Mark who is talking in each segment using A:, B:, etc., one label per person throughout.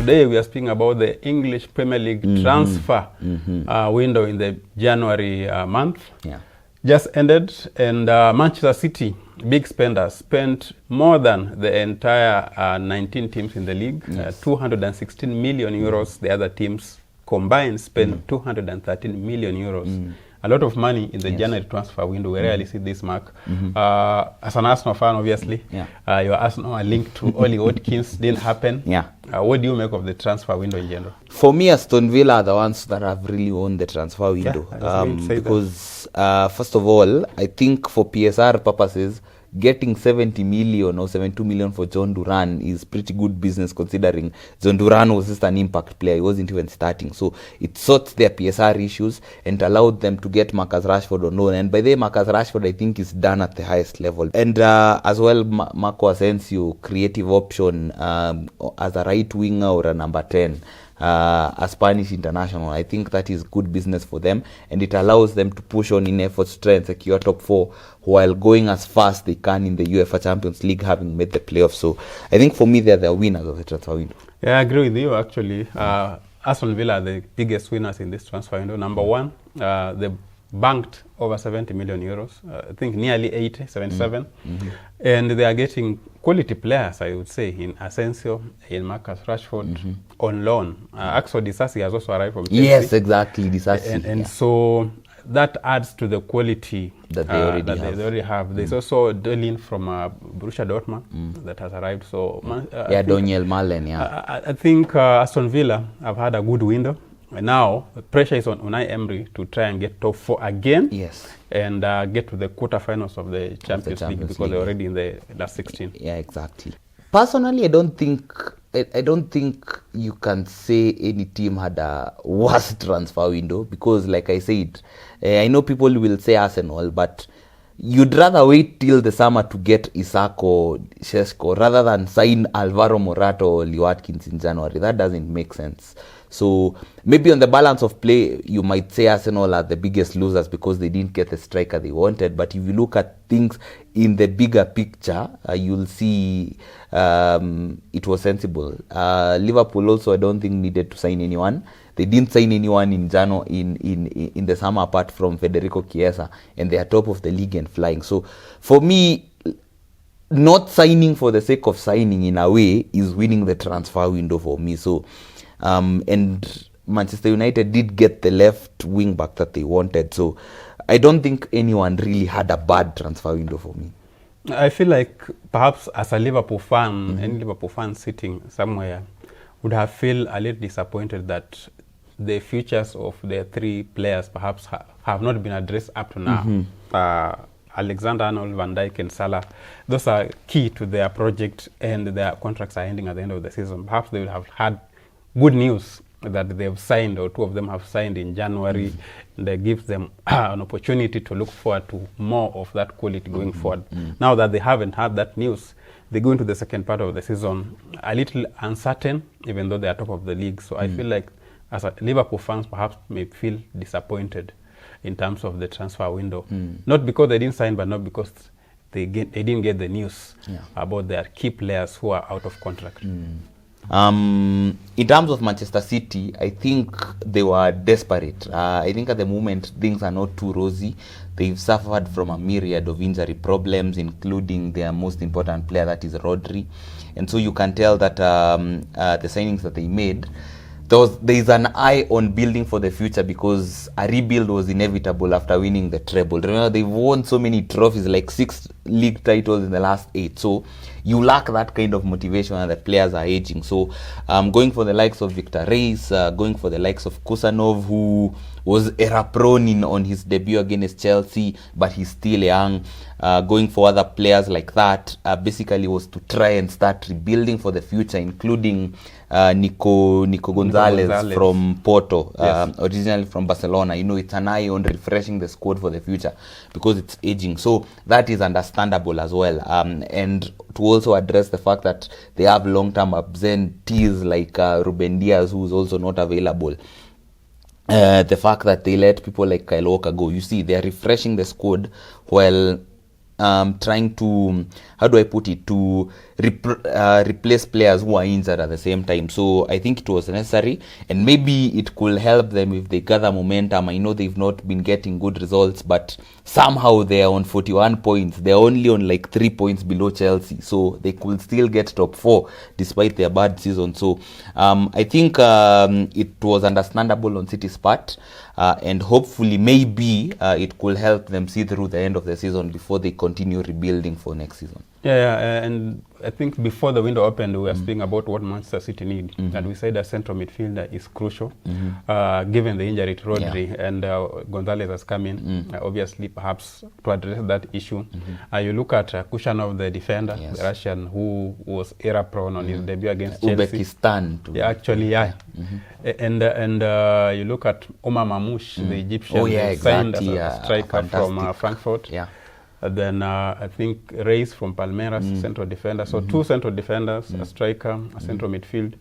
A: today we are speaking about the English Premier League transfer window in the January month.
B: Yeah.
A: Just ended, and Manchester City, big spenders, spent more than the entire 19 teams in the league. 216 million euros. The other teams combined spent 213 million euros. A lot of money in the January transfer window. We rarely see this, Mark. As an Arsenal fan, obviously, your Arsenal are linked to Oli Watkins. Didn't happen. What do you make of the transfer window in general?
B: For me, Astonvilla are the ones that have really won the transfer window. Because, first of all, I think for PSR purposes, getting 70 million or 72 million for Jhonduran is pretty good business, considering Jhonduran was just an impact player. He wasn't even starting. So it sorts their PSR issues and allowed them to get Marcus Rashford on loan. And by the way, Marcus Rashford, I think, is done at the highest level. And as well, Marco Asensio, creative option as a right winger or a number 10. A Spanish international. I think that is good business for them, and it allows them to push on in efforts to try and secure top 4 while going as fast they can in the UEFA Champions League, having made the playoffs. So I think for me, they're the winners of the transfer window.
A: Yeah, I agree with you, actually. Aston Villa are the biggest winners in this transfer window. Number one, they banked over 70 million euros. I think nearly 80, 77. And they are getting quality players, I would say, in Asensio, in Marcus Rashford, on loan. Axel Disasi has also arrived from Chelsea.
B: Yes, exactly, Disasi.
A: And so that adds to the quality
B: that they already
A: have. There's also Delin from Borussia Dortmund that has arrived. So
B: Daniel Malen,
A: I think Aston Villa have had a good window. And now the pressure is on Unai Emery to try and get top 4 again.
B: Yes.
A: And get to the quarterfinals of the Champions League, because they're already in the last 16.
B: Yeah, exactly. Personally, I don't think you can say any team had a worse transfer window, because, like I said, I know people will say Arsenal, but you'd rather wait till the summer to get Isak or Šeško rather than sign Alvaro Morata or Lee Watkins in January. That doesn't make sense. So maybe on the balance of play, you might say Arsenal are the biggest losers because they didn't get the striker they wanted. But if you look at things in the bigger picture, you'll see it was sensible. Liverpool also, I don't think, needed to sign anyone. They didn't sign anyone in in the summer apart from Federico Chiesa, and they are top of the league and flying. So for me, not signing for the sake of signing in a way is winning the transfer window for me. So and Manchester United did get the left wing back that they wanted. So I don't think anyone really had a bad transfer window for me.
A: I feel like perhaps as a Liverpool fan, any Liverpool fan sitting somewhere would have felt a little disappointed that the futures of the 3 players perhaps have not been addressed up to now. Alexander-Arnold, Van Dijk and Salah, those are key to their project, and their contracts are ending at the end of the season. Perhaps they would have had good news that they have signed, or 2 of them have signed in January. And that gives them an opportunity to look forward to more of that quality going forward. Now that they haven't had that news, they go into the second part of the season a little uncertain, even though they are top of the league. So I feel like as a Liverpool fans perhaps may feel disappointed in terms of the transfer window. Not because they didn't sign, but not because they didn't get the news about their key players who are out of contract.
B: In terms of Manchester City, I think they were desperate. I think at the moment things are not too rosy. They've suffered from a myriad of injury problems, including their most important player, that is Rodri. And so you can tell that the signings that they made, there is an eye on building for the future, because a rebuild was inevitable after winning the treble. Remember, they've won so many trophies, like 6 league titles in the last 8. So you lack that kind of motivation, and the players are aging. So going for the likes of Victor Reis, going for the likes of Kusanov, who was error-prone on his debut against Chelsea, but he's still young. Going for other players like that basically was to try and start rebuilding for the future, including Nico Gonzalez from Porto, originally from Barcelona. You know, it's an eye on refreshing the squad for the future because it's aging. So that is understandable as well. And to also address the fact that they have long-term absentees like Ruben Diaz, who's also not available. The fact that they let people like Kyle Walker go, you see, they're refreshing the squad while trying to, how do I put it, to replace players who are injured at the same time. So I think it was necessary, and maybe it could help them if they gather momentum. I know they've not been getting good results, but somehow they are on 41 points. They're only on like 3 points below Chelsea, so they could still get top 4 despite their bad season. So I think it was understandable on City's part, and hopefully maybe it could help them see through the end of the season before they continue rebuilding for next season.
A: Yeah, and I think before the window opened, we were speaking about what Manchester City need, and we said a central midfielder is crucial, given the injury to Rodri, and Gonzalez has come in, obviously perhaps to address that issue. You look at Kushanov, the defender, the Russian, who was error-prone on his debut against Chelsea.
B: Uzbekistan too.
A: Yeah, actually, yeah. And you look at Omar Marmoush, the Egyptian, signed as a striker from Frankfurt.
B: Yeah.
A: Then I think Reis from Palmeiras, central defender. So 2 central defenders, a striker, a central midfield.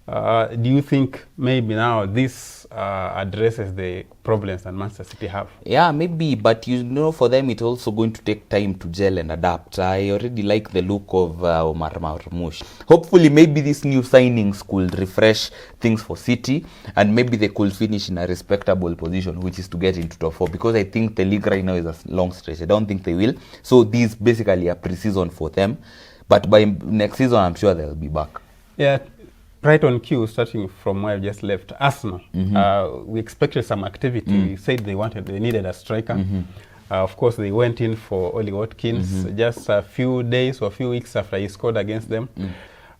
A: Do you think maybe now this addresses the problems that Manchester City have? Yeah,
B: maybe, but you know, for them it's also going to take time to gel and adapt. I already like the look of Omar Marmoush. Hopefully maybe these new signings could refresh things for City, and maybe they could finish in a respectable position, which is to get into top 4, because I think the league right now is a long stretch. I don't think they will. So this is basically a pre-season for them, but by next season I'm sure they'll be back.
A: Yeah. Right on cue, starting from where I just left, Arsenal. We expected some activity. We said they needed a striker. Of course, they went in for Oli Watkins just a few days or a few weeks after he scored against them.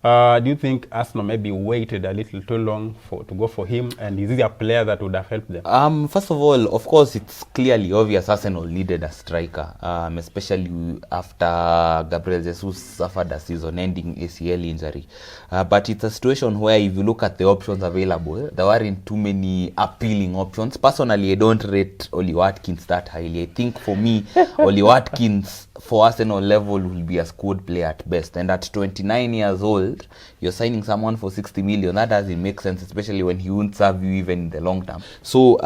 A: Do you think Arsenal maybe waited a little too long to go for him? And is he a player that would have helped them?
B: First of all, of course, it's clearly obvious Arsenal needed a striker, especially after Gabriel Jesus suffered a season-ending ACL injury. But it's a situation where if you look at the options available, there weren't too many appealing options. Personally, I don't rate Oli Watkins that highly. I think for me, Oli Watkins for Arsenal level will be a squad player at best. And at 29 years old, you're signing someone for 60 million. That doesn't make sense, especially when he won't serve you even in the long term. So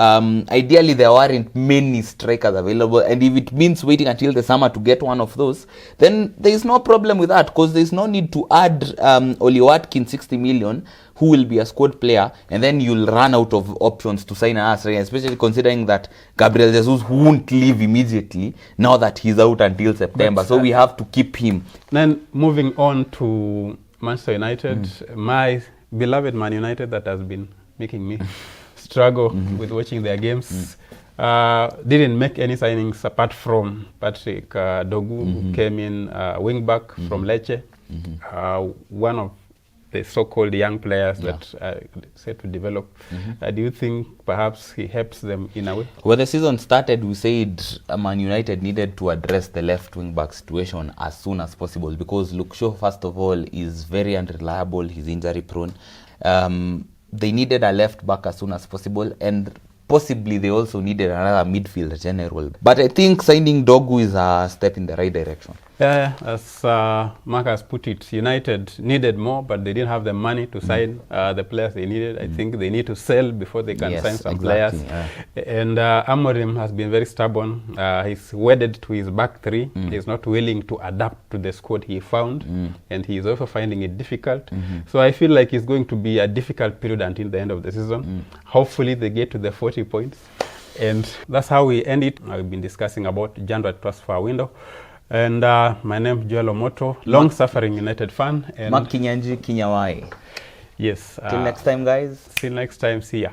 B: ideally, there weren't many strikers available. And if it means waiting until the summer to get one of those, then there is no problem with that, because there's no need to add Oli Watkins 60 million, who will be a squad player, and then you'll run out of options to sign an striker, especially considering that Gabriel Jesus won't leave immediately now that he's out until September. So we have to keep him.
A: Then moving on to Manchester United, my beloved Man United that has been making me struggle with watching their games. Didn't make any signings apart from Patrick Dogu, who came in wing back from Lecce, one of the so-called young players that are set to develop. Do you think perhaps he helps them in a way?
B: When the season started, we said Man United needed to address the left wing-back situation as soon as possible, because Luke Shaw, first of all, is very unreliable. He's injury-prone. They needed a left-back as soon as possible, and possibly they also needed another midfield general. But I think signing Dogu is a step in the right direction.
A: Yeah, as Mark has put it, United needed more, but they didn't have the money to sign the players they needed. I think they need to sell before they can sign some players. And Amorim has been very stubborn. He's wedded to his back three. He's not willing to adapt to the squad he found, and he's also finding it difficult. So I feel like it's going to be a difficult period until the end of the season. Hopefully they get to the 40 points. And that's how we end it. I've been discussing about January transfer window. And my name is Joel Omoto, long-suffering United fan. And
B: Makinyanji Kinyawai.
A: Yes.
B: Till next time, guys.
A: Till next time. See ya.